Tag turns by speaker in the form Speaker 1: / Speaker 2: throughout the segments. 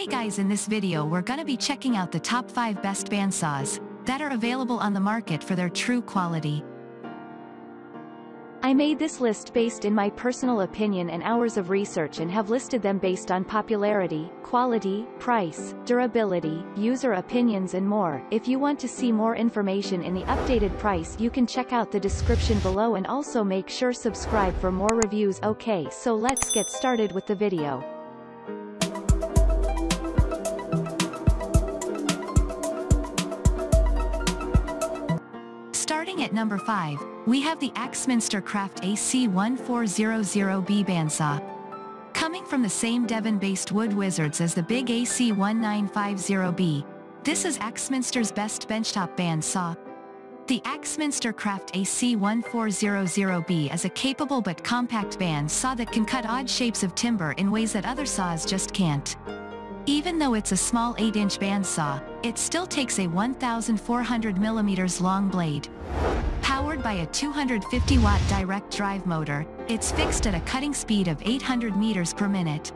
Speaker 1: Hey guys, in this video we're gonna be checking out the top 5 best bandsaws that are available on the market for their true quality.
Speaker 2: I made this list based in my personal opinion and hours of research and have listed them based on popularity, quality, price, durability, user opinions and more. If you want to see more information in the updated price, you can check out the description below and also make sure subscribe for more reviews. Okay, so let's get started with the video.
Speaker 1: Starting at number 5, we have the Axminster Craft AC1400B bandsaw. Coming from the same Devon-based wood wizards as the big AC1950B, this is Axminster's best benchtop bandsaw. The Axminster Craft AC1400B is a capable but compact bandsaw that can cut odd shapes of timber in ways that other saws just can't. Even though it's a small 8-inch bandsaw, it still takes a 1,400mm long blade. Powered by a 250-watt direct drive motor, it's fixed at a cutting speed of 800 meters per minute.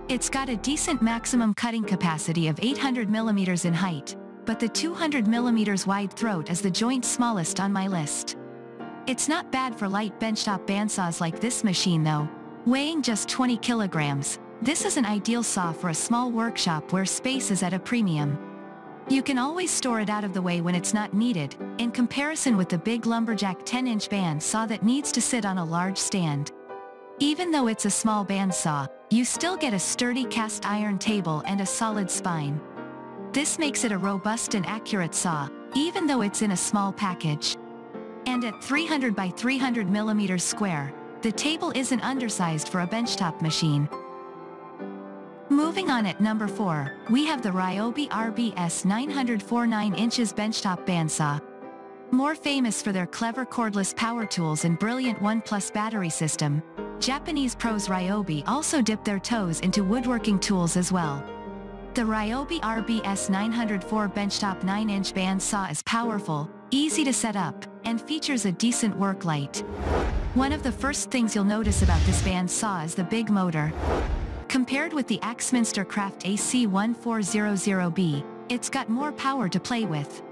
Speaker 1: It's got a decent maximum cutting capacity of 800mm in height, but the 200mm wide throat is the joint smallest on my list. It's not bad for light benchtop bandsaws like this machine though. Weighing just 20 kilograms, this is an ideal saw for a small workshop where space is at a premium. You can always store it out of the way when it's not needed, in comparison with the big lumberjack 10-inch bandsaw that needs to sit on a large stand. Even though it's a small bandsaw, you still get a sturdy cast iron table and a solid spine. This makes it a robust and accurate saw, even though it's in a small package. And at 300 by 300mm square, the table isn't undersized for a benchtop machine. Moving on at number 4, we have the Ryobi RBS 904 9 inches benchtop bandsaw. More famous for their clever cordless power tools and brilliant 1+ battery system, Japanese pros Ryobi also dip their toes into woodworking tools as well. The Ryobi RBS 904 benchtop 9-inch bandsaw is powerful, easy to set up, and features a decent work light. One of the first things you'll notice about this bandsaw is the big motor. Compared with the Axminster Craft AC1400B, it's got more power to play with.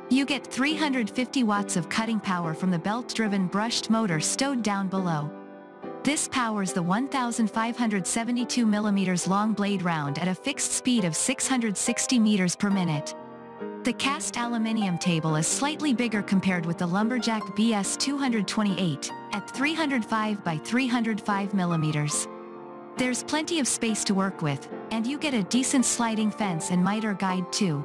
Speaker 1: You get 350 watts of cutting power from the belt-driven brushed motor stowed down below. This powers the 1,572mm long blade round at a fixed speed of 660 meters per minute. The cast aluminium table is slightly bigger compared with the Lumberjack BS228, at 305 by 305mm. There's plenty of space to work with, and you get a decent sliding fence and miter guide too.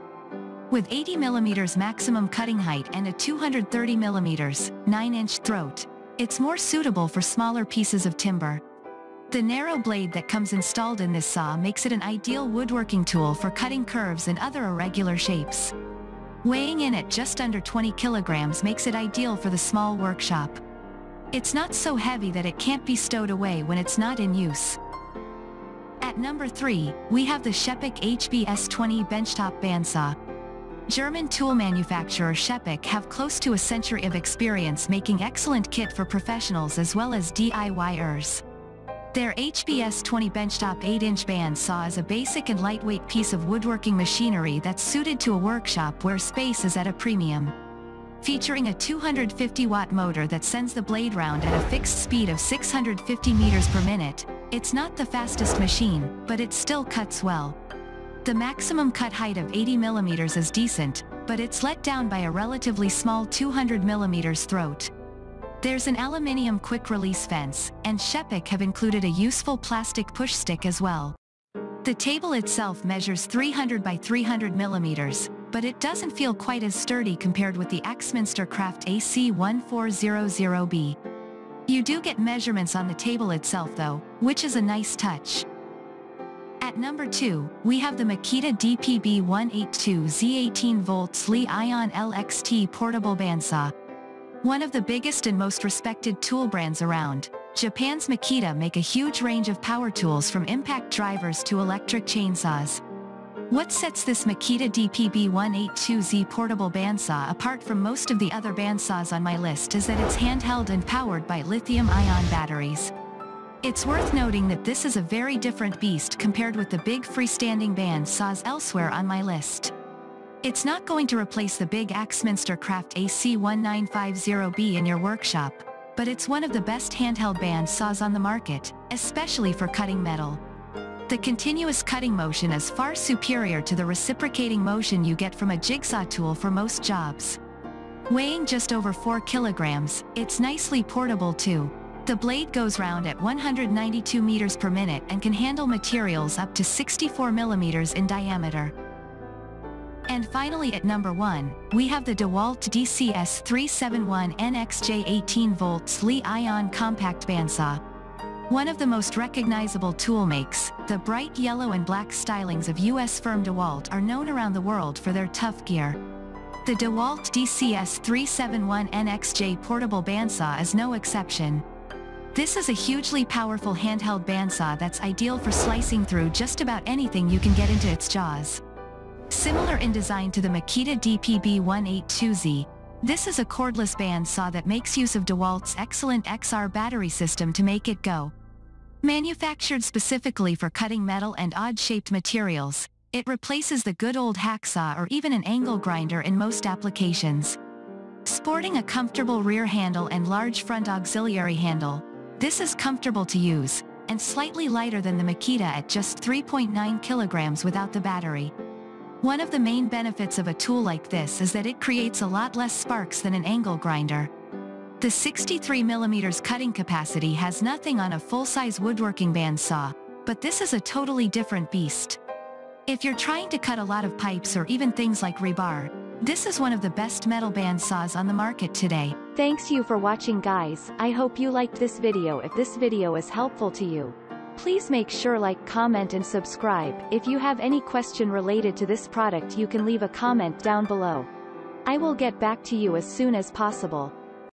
Speaker 1: With 80mm maximum cutting height and a 230mm, 9-inch throat, it's more suitable for smaller pieces of timber. The narrow blade that comes installed in this saw makes it an ideal woodworking tool for cutting curves and other irregular shapes. Weighing in at just under 20 kilograms makes it ideal for the small workshop. It's not so heavy that it can't be stowed away when it's not in use. At number 3, we have the Scheppich HBS20 benchtop bandsaw. German tool manufacturer Scheppich have close to a century of experience making excellent kit for professionals as well as DIYers. Their HBS20 benchtop 8-inch bandsaw is a basic and lightweight piece of woodworking machinery that's suited to a workshop where space is at a premium. Featuring a 250-watt motor that sends the blade round at a fixed speed of 650 meters per minute, it's not the fastest machine, but it still cuts well. The maximum cut height of 80mm is decent, but it's let down by a relatively small 200mm throat. There's an aluminium quick-release fence, and Scheppich have included a useful plastic push stick as well. The table itself measures 300 by 300mm, but it doesn't feel quite as sturdy compared with the Axminster Craft AC1400B. You do get measurements on the table itself though, which is a nice touch. At number 2, we have the Makita DPB182Z 18V Li-ion LXT portable bandsaw. One of the biggest and most respected tool brands around, Japan's Makita make a huge range of power tools from impact drivers to electric chainsaws. What sets this Makita DPB182Z portable bandsaw apart from most of the other bandsaws on my list is that it's handheld and powered by lithium-ion batteries. It's worth noting that this is a very different beast compared with the big freestanding bandsaws elsewhere on my list. It's not going to replace the big Axminster Craft AC1950B in your workshop, but it's one of the best handheld bandsaws on the market, especially for cutting metal. The continuous cutting motion is far superior to the reciprocating motion you get from a jigsaw tool for most jobs. Weighing just over 4 kilograms, it's nicely portable too. The blade goes round at 192 meters per minute and can handle materials up to 64 millimeters in diameter. And finally at number 1, we have the DeWalt DCS371NXJ 18 volts Li-ion compact bandsaw. One of the most recognizable tool makes, the bright yellow and black stylings of US firm DeWalt are known around the world for their tough gear. The DeWalt DCS371NXJ portable bandsaw is no exception. This is a hugely powerful handheld bandsaw that's ideal for slicing through just about anything you can get into its jaws. Similar in design to the Makita DPB182Z, this is a cordless bandsaw that makes use of DeWalt's excellent XR battery system to make it go. Manufactured specifically for cutting metal and odd-shaped materials, it replaces the good old hacksaw or even an angle grinder in most applications. Sporting a comfortable rear handle and large front auxiliary handle, this is comfortable to use, and slightly lighter than the Makita at just 3.9 kilograms without the battery. One of the main benefits of a tool like this is that it creates a lot less sparks than an angle grinder. The 63mm cutting capacity has nothing on a full-size woodworking bandsaw, but this is a totally different beast. If you're trying to cut a lot of pipes or even things like rebar, this is one of the best metal bandsaws on the market today.
Speaker 2: Thanks you for watching guys. I hope you liked this video. If this video is helpful to you, please make sure like, comment and subscribe. If you have any question related to this product you can leave a comment down below. I will get back to you as soon as possible.